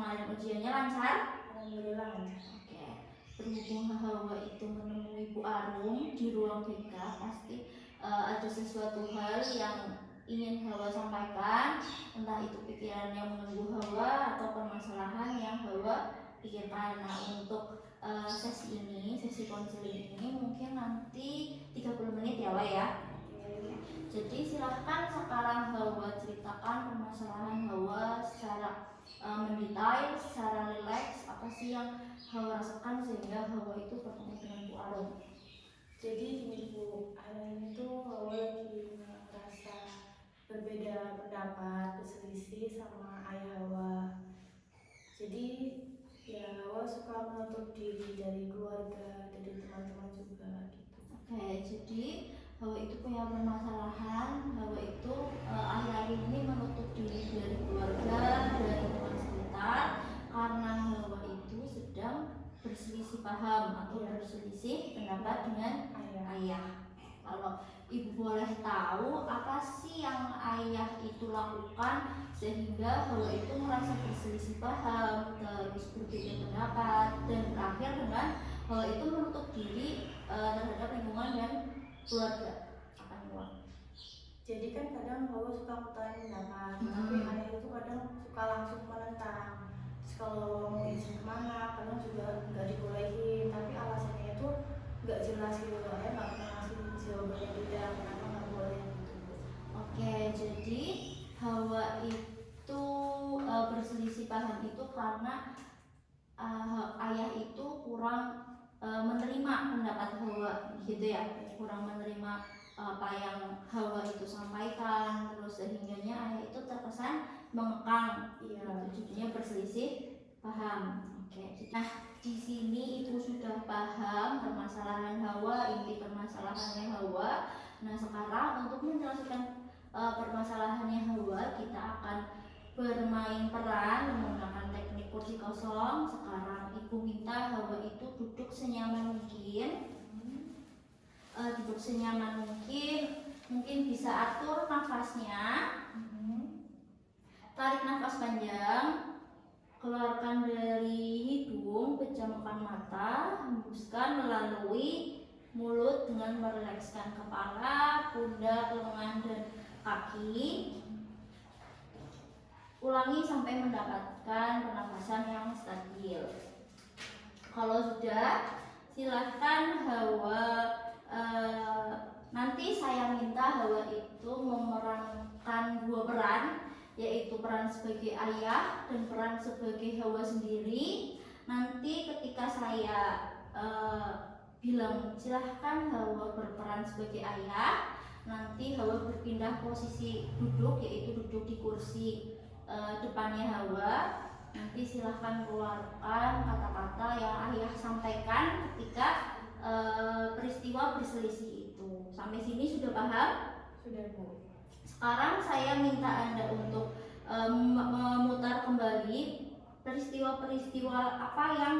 kemarin ujiannya lancar? Alhamdulillah lancar. Oke. Berhubung Hawa itu menemui Bu Arum di ruang BK, pasti ada sesuatu hal yang ingin Hawa sampaikan, entah itu pikiran yang menunggu Hawa atau permasalahan yang Hawa pikirkan. Nah, untuk sesi ini, sesi konseling ini mungkin nanti 30 menit ya Wak ya. Jadi silahkan sekarang Hawa ceritakan permasalahan Hawa secara mendetail, secara rileks, apa sih yang Hawa rasakan sehingga Hawa itu bertemu dengan Bu Arum. Jadi gini Bu, hari ini tuh Hawa lagi merasa berbeda pendapat, berselisih sama ayah Hawa. Jadi ya Hawa suka menutup diri dari keluarga, dari teman-teman juga gitu. Oke, jadi Hawa itu punya permasalahan. Hawa itu akhir-akhir ini menutup diri dari keluarga, dari teman sekitar, karena Hawa itu sedang berselisih paham atau berselisih pendapat dengan ayah. Kalau ibu boleh tahu apa sih yang ayah itu lakukan sehingga Hawa itu merasa berselisih paham, terus berbeda pendapat, dan berakhir dengan Hawa itu menutup diri terhadap lingkungan dan keluarga. Akan Hawa. Jadi kan kadang Hawa suka ngutarain pendapat, tapi ayah itu kadang suka langsung menentang. Terus kalau mau izin kemana, kadang juga nggak dibolehin, tapi alasannya itu nggak jelas gitu. Ayah nggak pernah ngasih jawabannya tidak, kenapa nggak boleh gitu. Oke, jadi Hawa itu berselisih paham itu karena ayah itu kurang menerima pendapat Hawa gitu ya, kurang menerima apa yang Hawa itu sampaikan, terus sehingganya ayah itu terkesan mengekang, jadinya berselisih paham. Oke, nah di sini ibu sudah paham permasalahan Hawa, inti permasalahannya Hawa. Nah sekarang untuk menjelaskan permasalahannya Hawa, kita akan bermain peran menggunakan teknik kursi kosong. Sekarang ibu minta Hawa itu duduk senyaman mungkin. Duduk senyaman mungkin bisa atur nafasnya. Tarik nafas panjang, keluarkan dari hidung, pejamkan mata, hembuskan melalui mulut dengan merilekskan kepala, pundak, lengan, dan kaki. Ulangi sampai mendapatkan pernapasan yang stabil. Kalau sudah, silahkan Hawa nanti saya minta Hawa itu memerankan dua peran, yaitu peran sebagai ayah dan peran sebagai Hawa sendiri. Nanti ketika saya bilang silahkan Hawa berperan sebagai ayah, nanti Hawa berpindah posisi duduk, yaitu duduk di kursi depannya Hawa. Nanti silahkan keluarkan kata-kata yang ayah sampaikan ketika peristiwa berselisih itu. Sampai sini sudah paham? Sudah Bu. Sekarang saya minta Anda untuk memutar kembali peristiwa-peristiwa apa yang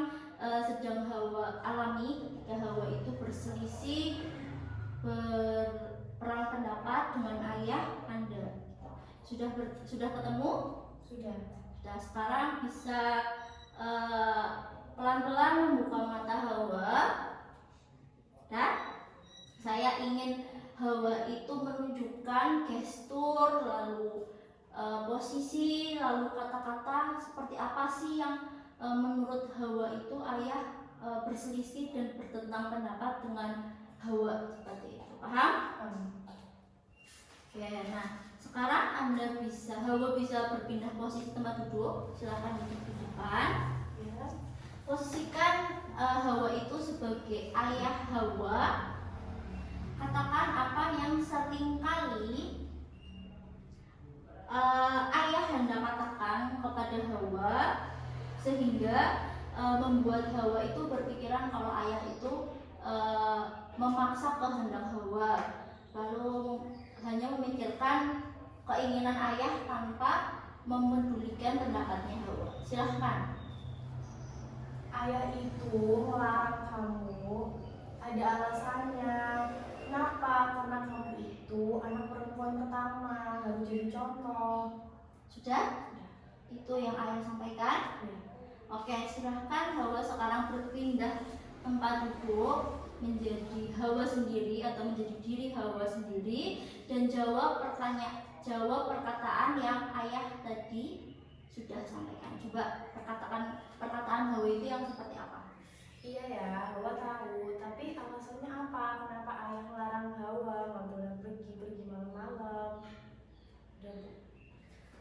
sedang Hawa alami ketika Hawa itu berselisih, berperang pendapat dengan ayah Anda. Sudah ketemu? Sudah. Sekarang bisa pelan-pelan membuka mata Hawa. Saya ingin Hawa itu menunjukkan gestur, lalu posisi, lalu kata-kata seperti apa sih yang menurut Hawa itu ayah berselisih dan bertentang pendapat dengan Hawa, seperti itu. Paham? Oke, nah sekarang Hawa bisa berpindah posisi tempat duduk. Silahkan duduk di depan. Ya. Posisikan Hawa itu sebagai ayah Hawa. Katakan apa yang seringkali ayah hendak katakan kepada Hawa sehingga membuat Hawa itu berpikiran kalau ayah itu memaksa kehendak Hawa, lalu hanya memikirkan keinginan ayah tanpa memedulikan pendapatnya Hawa. Silahkan. Ayah itu melarang kamu, ada alasannya. Kenapa? Karena kamu itu anak perempuan pertama, harus jadi contoh. Sudah? Itu yang ayah sampaikan. Iya. Oke, silahkan Hawa sekarang berpindah tempat duduk menjadi Hawa sendiri atau menjadi diri Hawa sendiri dan jawab perkataan yang ayah tadi sudah sampaikan. Coba perkataan Hawa itu yang seperti apa? Iya ya, Hawa tahu. Tapi alasannya apa? Kenapa ayah melarang Hawa nggak boleh pergi malam-malam? Udah, Bu.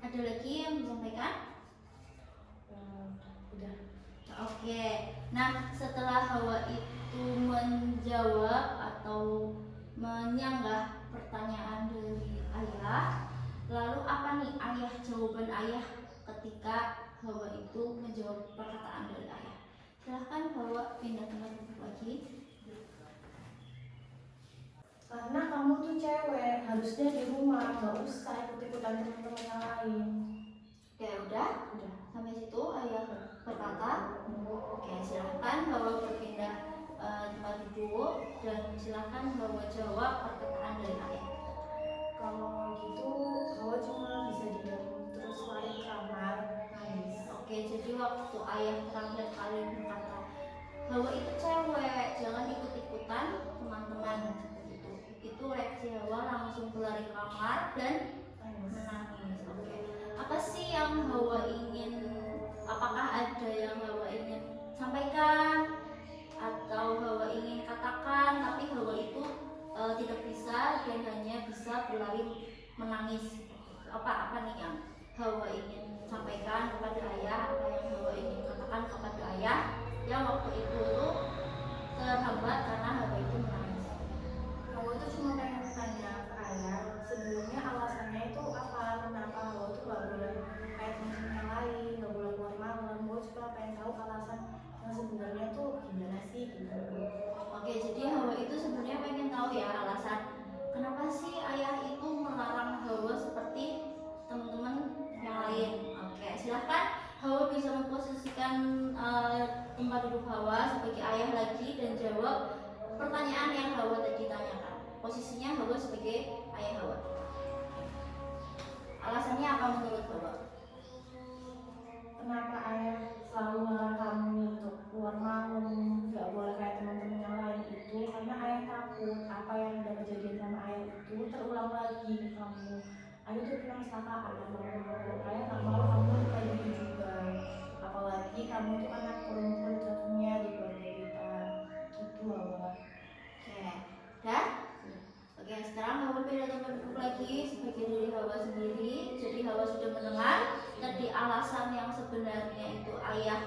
Ada lagi yang disampaikan? Udah. Oke, nah setelah Hawa itu menjawab atau menyanggah pertanyaan dari ayah, lalu apa nih jawaban ayah ketika Hawa itu menjawab perkataan dari ayah? Silahkan Hawa pindah tempat duduk lagi. Karena kamu tuh cewek, harusnya di rumah, nggak usah ikut-ikutan teman-teman yang lain. Oke, udah sampai situ ayah berkata. Oke, silahkan Hawa berpindah tempat duduk dan silahkan Hawa jawab perkataan dari ayah. Kalau gitu, Hawa cuma bisa diam terus lari ke kamar nangis. Oke, jadi waktu ayah terakhir kali berkata Hawa itu cewek, jangan ikut-ikutan teman-teman seperti itu. Itu reaksi Hawa langsung berlari ke kamar dan menangis. Oke, apa sih yang Hawa ingin? Apakah ada yang Hawa ingin sampaikan atau Hawa ingin katakan, tapi Hawa itu tidak bisa dan hanya bisa berlari menangis? Apa nih yang Hawa ingin sampaikan kepada ayah? Apa yang Hawa ingin katakan kepada ayah yang waktu itu tuh terhambat karena Hawa itu menangis? Hawa tuh cuma pengen tanya ke ayah, sebenarnya alasannya itu apa? Kenapa Hawa tuh gak boleh kayak teman-teman yang lain, gak boleh keluar malam? Hawa cuma pengen tahu alasan yang sebenarnya tuh gimana sih gitu. Oke, jadi Hawa itu sebenarnya pengen tahu ya alasan kenapa sih ayah itu melarang Hawa seperti teman-teman yang lain. Oke, silahkan Hawa bisa memposisikan tempat duduk Hawa sebagai ayah lagi dan jawab pertanyaan yang Hawa tadi tanyakan. Posisinya Hawa sebagai ayah Hawa. Alasannya apa menurut Hawa? Kenapa ayah selalu melarang kamu untuk keluar malam, gak boleh kayak teman-teman yang lain itu? Karena ayah takut apa yang udah kejadian sama ayah itu terulang lagi ke kamu. Ayah tuh pernah kecelakaan, ayah gak mau kamu kayak gitu juga. Apalagi kamu tuh anak perempuan satunya di keluarga kita. Gitu Hawa. Oke, dah? Oke, sekarang Hawa pindah tempat duduk lagi sebagai diri Hawa sendiri. Jadi Hawa sudah mendengar tadi alasan yang sebenarnya itu ayah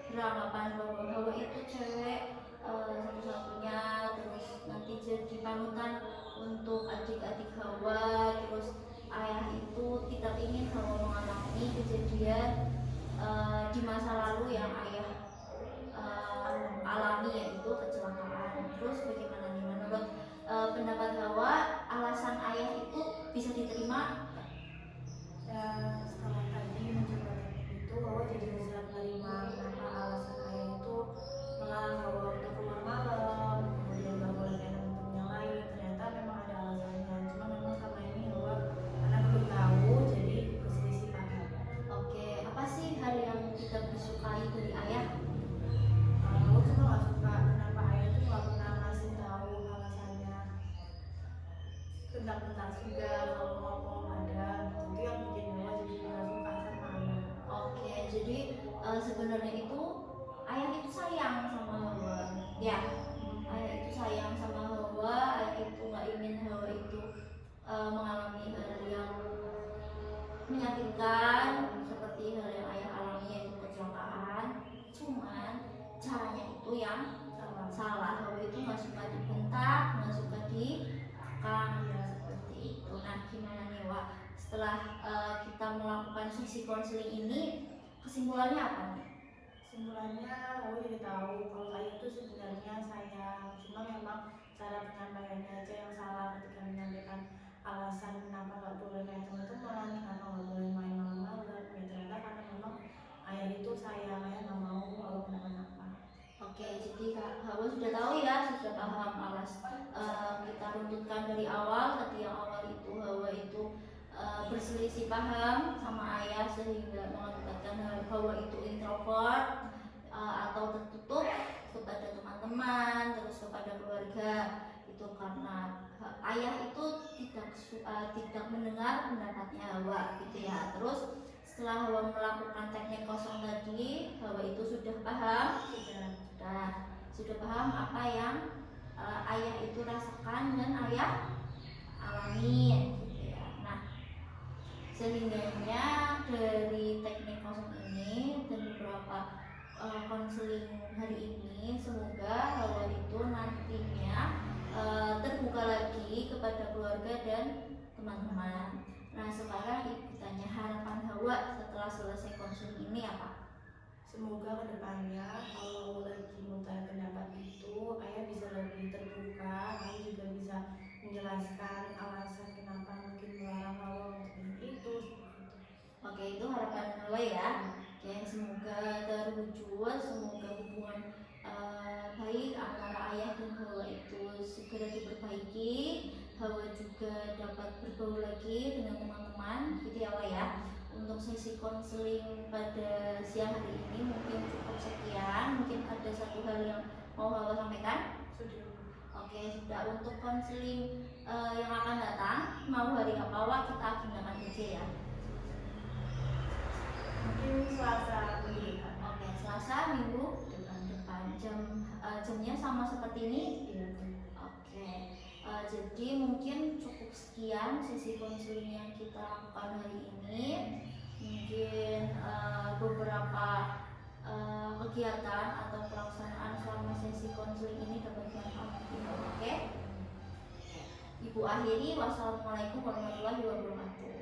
beranggapan bahwa Hawa itu cewek satu-satunya, terus nanti jadi panutan untuk adik-adik Hawa. Terus ayah itu tidak ingin Hawa mengalami kejadian di masa lalu yang ayah alami, yaitu kecelakaan. Terus bagaimana nih menurut pendapat Hawa, alasan ayah itu bisa diterima? Ya setelah tadi mencoba itu Hawa jadi bisa menerima kenapa alasan ayah itu melarang Hawa untuk keluar malam, kemudian gak boleh kayak teman-teman yang lain. Ternyata memang ada alasannya, cuma memang sama ini Hawa karena belum tahu jadi berselisih paham. Oke, apa sih hal yang tidak disukai dari ayah? Hawa cuma gak suka kenapa ayah itu gak pernah ngasih tahu alasannya. Bentak-bentak juga kalau ngomong ada, itu yang bikin Hawa jadi gak suka sama ayah. Oke, jadi sebenarnya itu ayah itu sayang sama Hawa. Ya, ayah itu sayang sama Hawa. Ayah itu nggak ingin Hawa itu mengalami hal yang menyakitkan seperti hal yang ayah alami, yaitu kecelakaan. Cuman caranya itu yang salah. Hawa itu nggak suka dibentak, nggak suka dikekang, ya seperti itu. Nah, gimana nih Wak? Setelah kita melakukan sesi konseling ini, kesimpulannya apa nih? Kesimpulannya Hawa jadi tahu kalau ayah itu sebenarnya sayang, cuma memang cara penyampaiannya aja yang salah ketika menyampaikan alasan kenapa nggak boleh kayak teman-teman, kenapa nggak boleh main malam-malam. Ya ternyata karena memang ayah itu sayang, ayah nggak mau kalau kenapa-napa. Oke, jadi Hawa sudah tahu ya, sudah paham kita runtutkan dari awal. Tadi yang awal itu Hawa itu berselisih berselisih paham sama ayah sehingga mengakibatkan Hawa itu introvert atau tertutup kepada teman-teman, terus kepada keluarga. Itu karena ayah itu tidak mendengar pendapatnya Hawa gitu ya. Terus setelah Hawa melakukan teknik kosong tadi, Hawa itu sudah paham, sudah paham apa yang ayah itu rasakan dan ayah alami gitu ya. Nah, sehingganya dari teknik kosong ini dan beberapa konseling hari ini, semoga Hawa itu nantinya terbuka lagi kepada keluarga dan teman-teman. Nah, sekarang Ibu tanya harapan Hawa setelah selesai konseling ini apa? Semoga kedepannya kalau lagi mengutarakan pendapat itu ayah bisa lebih terbuka, ayah juga bisa menjelaskan alasan kenapa mungkin melarang Hawa untuk itu. Oke, itu harapan Hawa ya. Oke, semoga terwujud, semoga hubungan baik antara ayah dan Hawa itu segera diperbaiki. Hawa juga dapat bergaul lagi dengan teman-teman gitu ya Hawa ya. Untuk sesi konseling pada siang hari ini mungkin cukup sekian. Mungkin ada satu hal yang mau Hawa sampaikan? Sudah. Oke, sudah. Untuk konseling yang akan datang mau hari apa Wak, kita agendakan aja ya. Mungkin Selasa minggu. Oke, Selasa minggu depan. Jamnya sama seperti ini. Iya. Oke, jadi mungkin cukup sekian sesi konseling yang kita lakukan hari ini. Mungkin beberapa kegiatan atau pelaksanaan selama sesi konseling ini dapat bermanfaat. Oke. Ibu akhiri, wassalamualaikum warahmatullahi wabarakatuh.